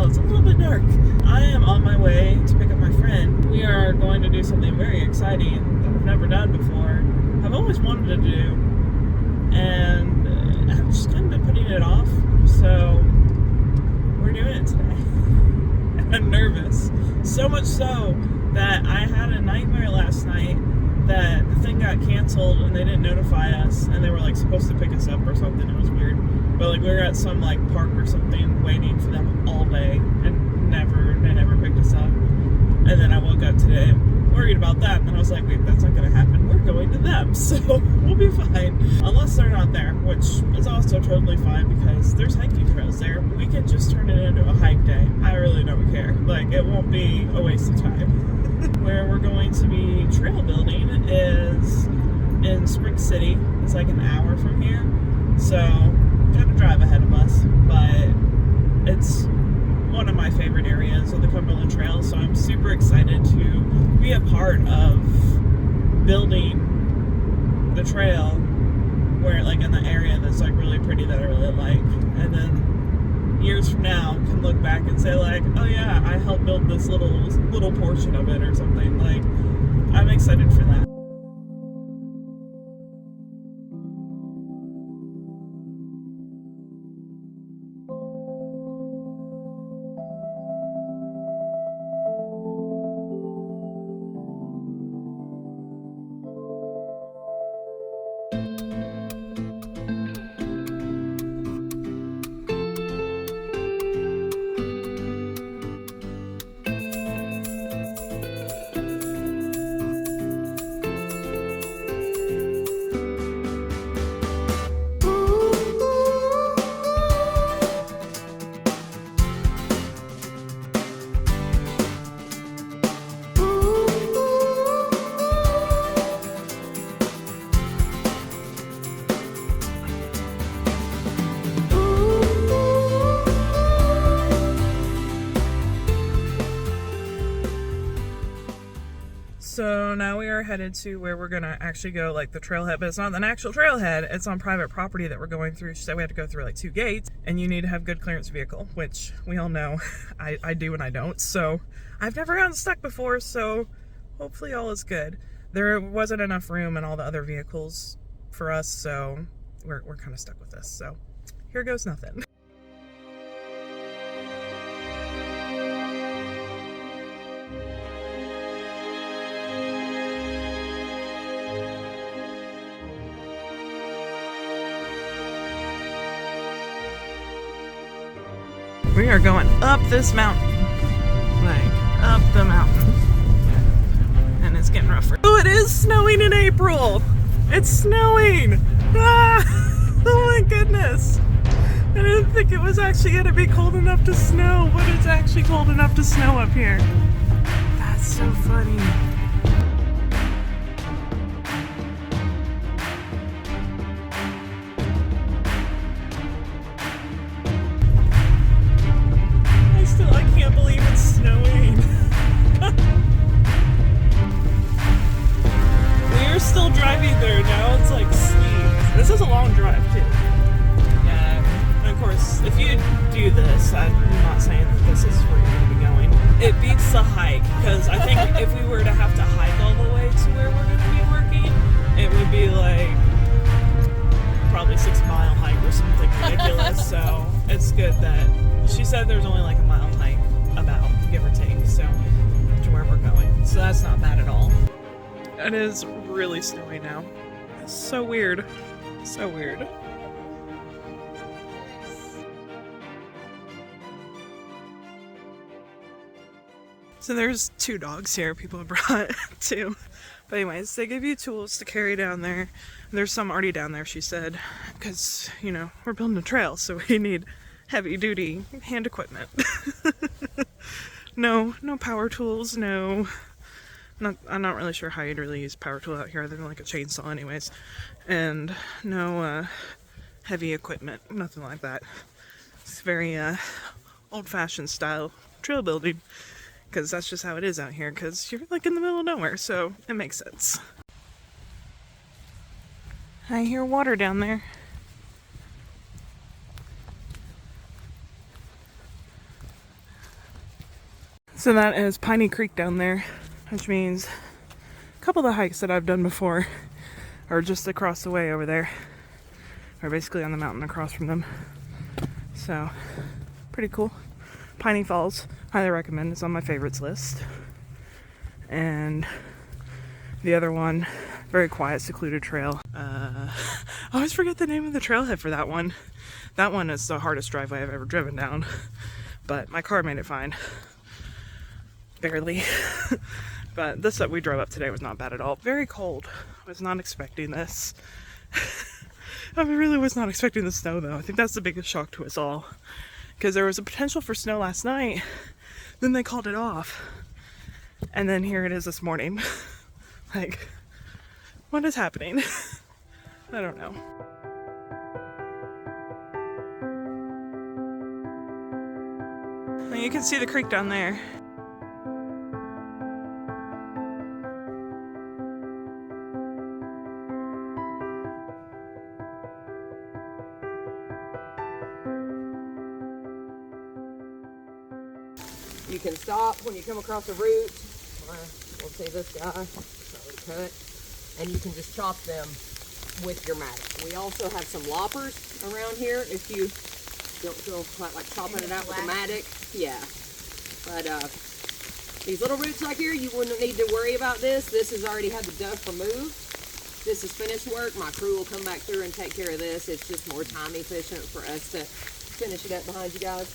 trail. It's a little bit dark. I am on my way to pick up my friend. We are going to do something very exciting that I've never done before. I've always wanted to do, and I've just kind of been putting it off. So we're doing it today. And I'm nervous. So much so that I had a nightmare last night that the thing got canceled and they didn't notify us, and they were like supposed to pick us up or something. It was weird. But like we were at some like park or something waiting for them all day, and they never picked us up. And then I woke up today worried about that, and then I was like, wait, that's not gonna happen. We're going to them, so we'll be fine. Unless they're not there, which is also totally fine because there's hiking trails there. We can just turn it into a hike day. I really don't care. Like, it won't be a waste of time. Where we're going to be trail building is in Spring City. It's like an hour from here, so got to drive ahead of us, but it's one of my favorite areas of the Cumberland Trail, so I'm super excited to be a part of building the trail where, like, in the area that's like really pretty that I really like, and then years from now can look back and say like, oh yeah, I helped build this little portion of it or something. Like, I'm excited for that. So now we are headed to where we're gonna actually go, like the trailhead, but it's not an actual trailhead, it's on private property that we're going through. She said we had to go through like 2 gates, and you need to have good clearance vehicle, which we all know I do and I don't. So I've never gotten stuck before, so hopefully all is good. There wasn't enough room in all the other vehicles for us, so we're kind of stuck with this. So here goes nothing. We are going up this mountain, like up the mountain, and it's getting rougher. Oh, it is snowing in April. It's snowing. Ah! Oh my goodness. I didn't think it was actually going to be cold enough to snow, but it's actually cold enough to snow up here. That's so funny. I can't believe it's snowing. We're still driving there now. It's like sleep. This is a long drive too. And of course, if you do this, I'm not saying that this is where you're going to be going. It beats the hike, because I think if we were to have to hike all the way to where we're going to be working, it would be like probably 6-mile hike or something ridiculous. So it's good that she said there's only like a mile hike, about, give or take, so to where we're going. So that's not bad at all. It is really snowy now. It's so weird. So weird. So there's 2 dogs here. People have brought 2. But anyways, they give you tools to carry down there. There's some already down there, she said, because, you know, we're building a trail, so we need heavy duty hand equipment. No power tools, I'm not really sure how you'd really use power tool out here other than like a chainsaw anyways. And no heavy equipment, nothing like that. It's very old-fashioned style trail building, because that's just how it is out here, because you're like in the middle of nowhere, so it makes sense. I hear water down there. So that is Piney Creek down there, which means a couple of the hikes that I've done before are just across the way over there, or basically on the mountain across from them. So, pretty cool. Piney Falls, highly recommend. It's on my favorites list. And the other one, very quiet, secluded trail. I always forget the name of the trailhead for that one. That one is the hardest driveway I've ever driven down, but my car made it fine. Barely. But this that we drove up today was not bad at all. Very cold. I was not expecting this. I really was not expecting the snow though. I think that's the biggest shock to us all. Because there was a potential for snow last night, then they called it off. And then here it is this morning. Like, what is happening? I don't know. You can see the creek down there. You can stop when you come across a root. We'll say this guy, probably cut, and you can just chop them with your mattock. We also have some loppers around here if you don't feel quite like chopping it out with a mattock. Yeah, but these little roots like here, you wouldn't need to worry about this. This has already had the duff removed. This is finished work. My crew will come back through and take care of this. It's just more time efficient for us to finish it up behind you guys.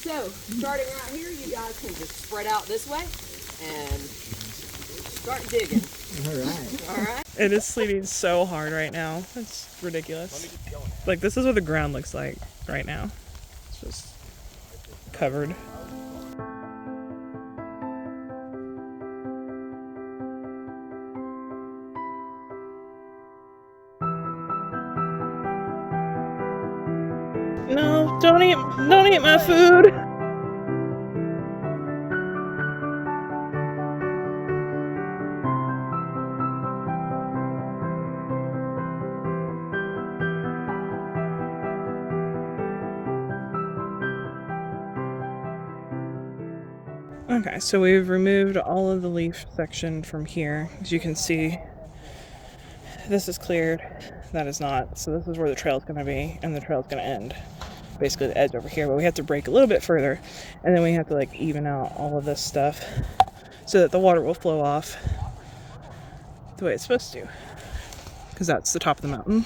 So, starting right here, you guys can just spread out this way and start digging. All right. It is sleeting so hard right now. It's ridiculous. Like, this is what the ground looks like right now. It's just covered. No, don't eat my food. Okay, so we've removed all of the leaf section from here. As you can see, this is cleared, that is not. So this is where the trail is going to be, and the trail is going to end. Basically the edge over here, but we have to break a little bit further, and then we have to like even out all of this stuff so that the water will flow off the way it's supposed to, because that's the top of the mountain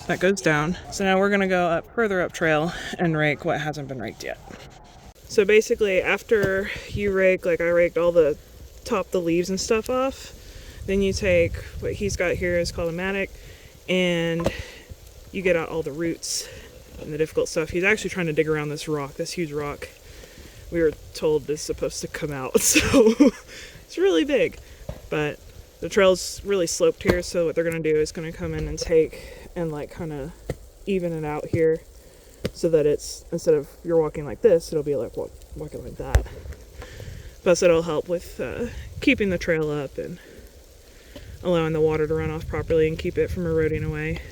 that goes down. So now we're going to go up further up trail and rake what hasn't been raked yet. So basically, after you rake, like I raked all the the leaves and stuff off, then you take what he's got here is called a mattock, and you get out all the roots and the difficult stuff. He's actually trying to dig around this rock, this huge rock. We were told is supposed to come out, so it's really big. But the trail's really sloped here, so what they're gonna do is gonna come in and take and like kind of even it out here, so that it's, instead of you're walking like this, it'll be like walking like that. Plus it'll help with keeping the trail up and allowing the water to run off properly and keep it from eroding away.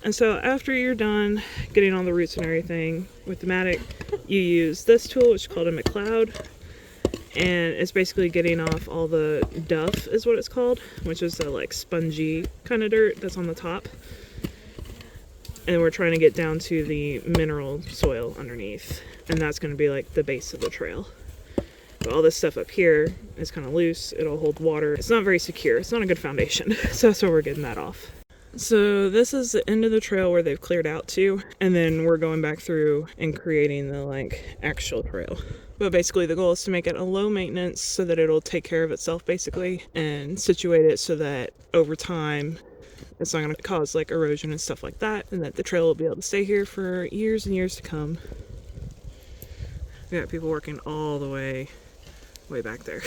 And so after you're done getting all the roots and everything with the mattock, you use this tool, which is called a McLeod, and it's basically getting off all the duff is what it's called, which is the like spongy kind of dirt that's on the top. And we're trying to get down to the mineral soil underneath, and that's going to be like the base of the trail. But all this stuff up here is kind of loose. It'll hold water. It's not very secure. It's not a good foundation. So that's why we're getting that off. So this is the end of the trail where they've cleared out to, and then we're going back through and creating the like actual trail. But basically the goal is to make it a low maintenance so that it'll take care of itself basically, and situate it so that over time it's not going to cause like erosion and stuff like that, and that the trail will be able to stay here for years and years to come. We got people working all the way back there.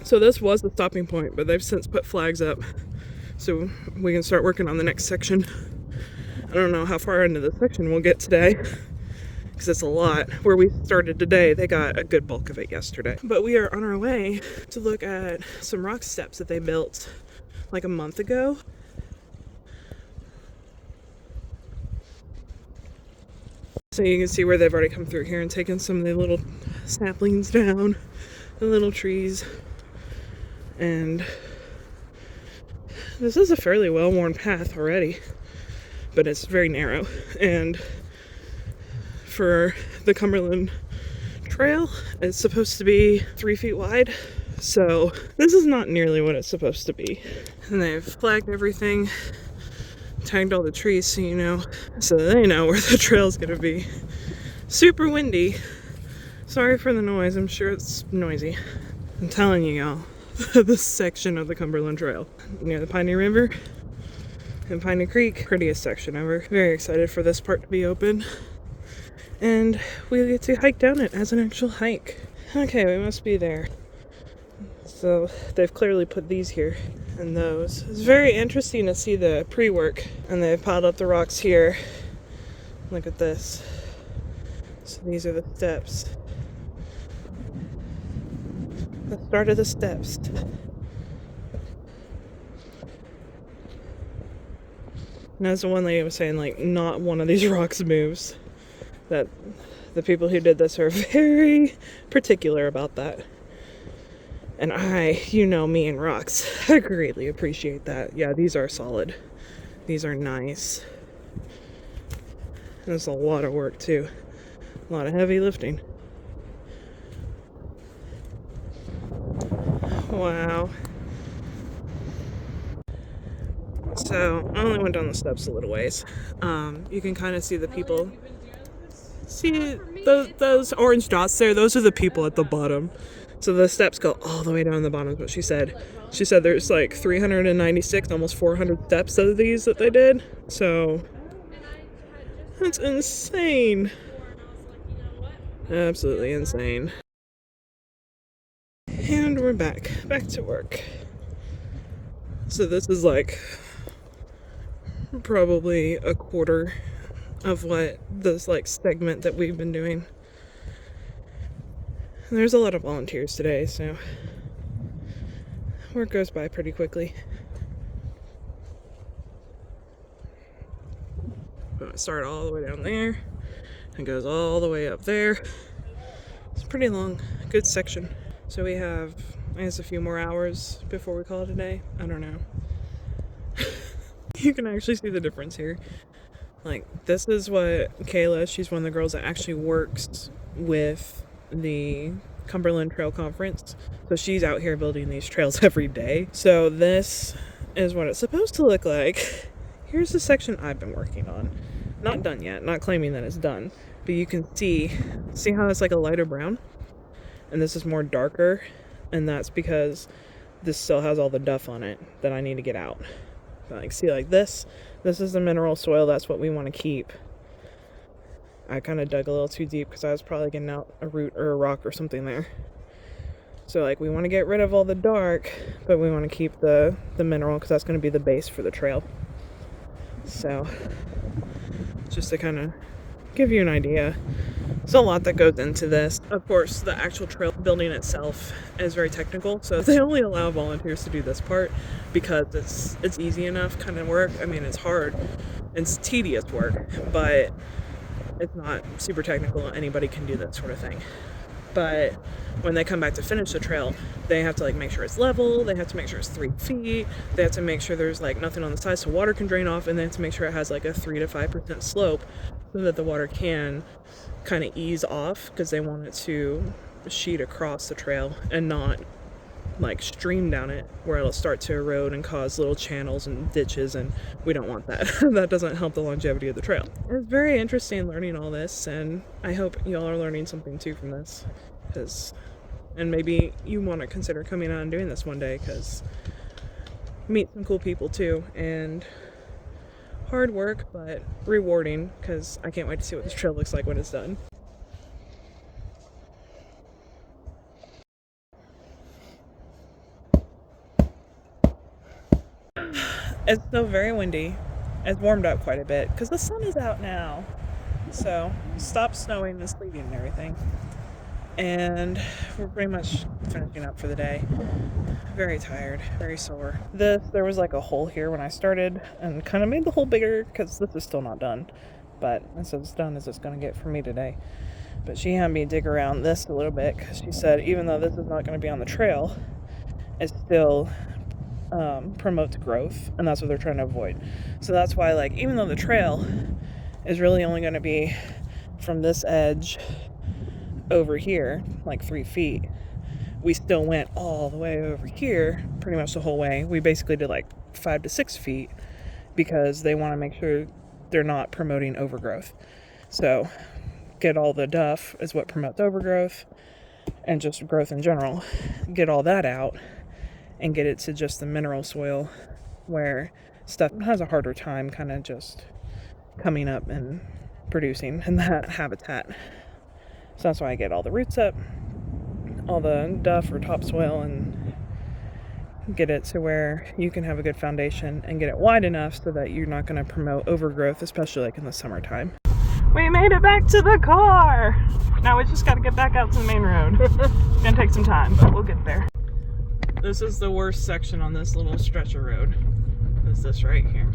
So this was the stopping point, but they've since put flags up so we can start working on the next section. I don't know how far into the section we'll get today, because it's a lot. Where we started today, they got a good bulk of it yesterday. But we are on our way to look at some rock steps that they built like a month ago. So you can see where they've already come through here and taken some of the little saplings down, the little trees. And this is a fairly well-worn path already, but it's very narrow. And for the Cumberland Trail, it's supposed to be 3 feet wide. So this is not nearly what it's supposed to be. And they've flagged everything, tagged all the trees so they know where the trail's gonna be. Super windy. Sorry for the noise, I'm sure it's noisy. I'm telling you y'all, this section of the Cumberland Trail near the Piney River and Piney Creek, prettiest section ever. Very excited for this part to be open. And we get to hike down it as an actual hike. Okay, we must be there. So they've clearly put these here and those. It's very interesting to see the pre-work, and they've piled up the rocks here. Look at this. So these are the steps. The start of the steps. And as the one lady was saying, like, not one of these rocks moves. That the people who did this are very particular about that. And me and rocks, I greatly appreciate that. Yeah, these are solid. These are nice. There's a lot of work too. A lot of heavy lifting. Wow. So, I only went down the steps a little ways. You can kind of see the people. See those orange dots there? Those are the people at the bottom. So the steps go all the way down to the bottom is what she said. She said there's like 396, almost 400 steps of these that they did. So that's insane. Absolutely insane. And we're back to work. So this is like probably a quarter of what this like segment that we've been doing. And there's a lot of volunteers today, so work goes by pretty quickly. But start all the way down there and goes all the way up there. It's a pretty long, good section. So we have, I guess, a few more hours before we call it a day. I don't know. You can actually see the difference here. Like, this is what Kayla, she's one of the girls that actually works with the Cumberland Trail Conference. So she's out here building these trails every day. So this is what it's supposed to look like. Here's the section I've been working on. Not done yet, not claiming that it's done. But you can see how it's like a lighter brown? And this is more darker. And that's because this still has all the duff on it that I need to get out. But like, see, like this is the mineral soil. That's what we want to keep. I kind of dug a little too deep because I was probably getting out a root or a rock or something there. So like, we want to get rid of all the dark, but we want to keep the mineral because that's going to be the base for the trail. So just to kind of give you an idea. There's a lot that goes into this. Of course, the actual trail building itself is very technical, so they only allow volunteers to do this part because it's easy enough kind of work. I mean, it's hard, it's tedious work, but it's not super technical. Anybody can do that sort of thing. But when they come back to finish the trail, they have to like make sure it's level, they have to make sure it's 3 feet, they have to make sure there's like nothing on the side so water can drain off, and they have to make sure it has like a 3 to 5% slope so that the water can kind of ease off, because they want it to sheet across the trail and not like stream down it where it'll start to erode and cause little channels and ditches, and we don't want that. That doesn't help the longevity of the trail. It's very interesting learning all this, and I hope y'all are learning something too from this, and maybe you want to consider coming out and doing this one day, because meet some cool people too, and hard work but rewarding, because I can't wait to see what this trail looks like when it's done. It's still very windy. It's warmed up quite a bit because the sun is out now. So, stopped snowing and sleeting and everything. And we're pretty much finishing up for the day. Very tired, very sore. There was like a hole here when I started and kind of made the hole bigger because this is still not done. But that's as done as it's going to get for me today. But she had me dig around this a little bit because she said even though this is not going to be on the trail, it still promotes growth, and that's what they're trying to avoid. So that's why, like, even though the trail is really only going to be from this edge over here, like 3 feet, we still went all the way over here, pretty much the whole way. We basically did like 5 to 6 feet because they want to make sure they're not promoting overgrowth. So get all the duff is what promotes overgrowth and just growth in general. Get all that out and get it to just the mineral soil where stuff has a harder time kind of just coming up and producing in that habitat. So that's why I get all the roots up, all the duff or topsoil, and get it to where you can have a good foundation and get it wide enough so that you're not going to promote overgrowth, especially like in the summertime. We made it back to the car! Now we just got to get back out to the main road. It's going to take some time, but we'll get there. This is the worst section on this little stretch of road. Is this right here.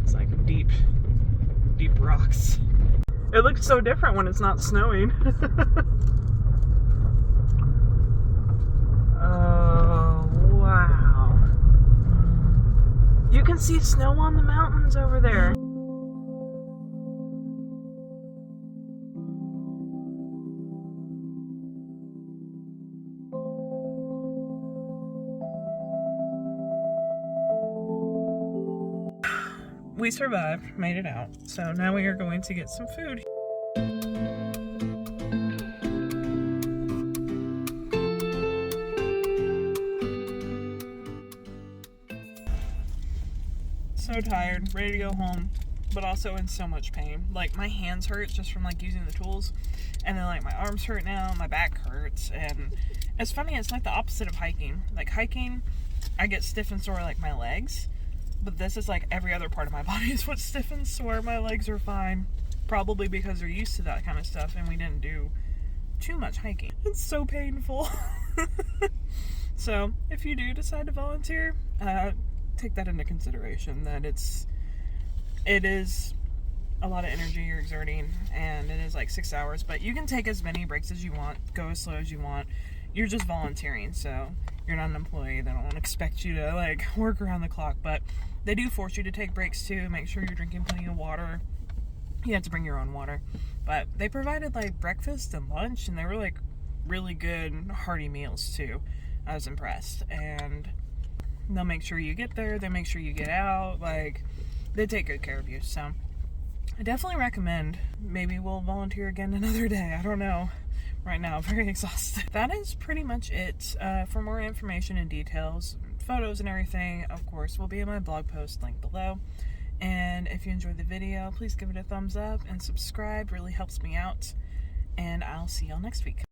It's like deep rocks. It looks so different when it's not snowing. Oh, wow. You can see snow on the mountains over there. We survived, made it out. So now we are going to get some food. So tired, ready to go home, but also in so much pain. Like my hands hurt just from like using the tools, and then like my arms hurt now, my back hurts, and it's funny, it's like the opposite of hiking. Like hiking, I get stiff and sore like my legs. But this is like every other part of my body is what's stiff and sore. My legs are fine. Probably because they're used to that kind of stuff and we didn't do too much hiking. It's so painful. So if you do decide to volunteer, take that into consideration, that it is a lot of energy you're exerting, and it is like 6 hours, but you can take as many breaks as you want, go as slow as you want. You're just volunteering, so you're not an employee. They don't expect you to like work around the clock, but they do force you to take breaks too. Make sure you're drinking plenty of water. You have to bring your own water, but they provided like breakfast and lunch, and they were like really good hearty meals too. I was impressed, and they'll make sure you get there. They make sure you get out. Like they take good care of you. So I definitely recommend. Maybe we'll volunteer again another day. I don't know. Right now, very exhausted. That is pretty much it. For more information and details, photos and everything, of course, will be in my blog post linked below. And if you enjoyed the video, please give it a thumbs up and subscribe. Really helps me out. And I'll see y'all next week.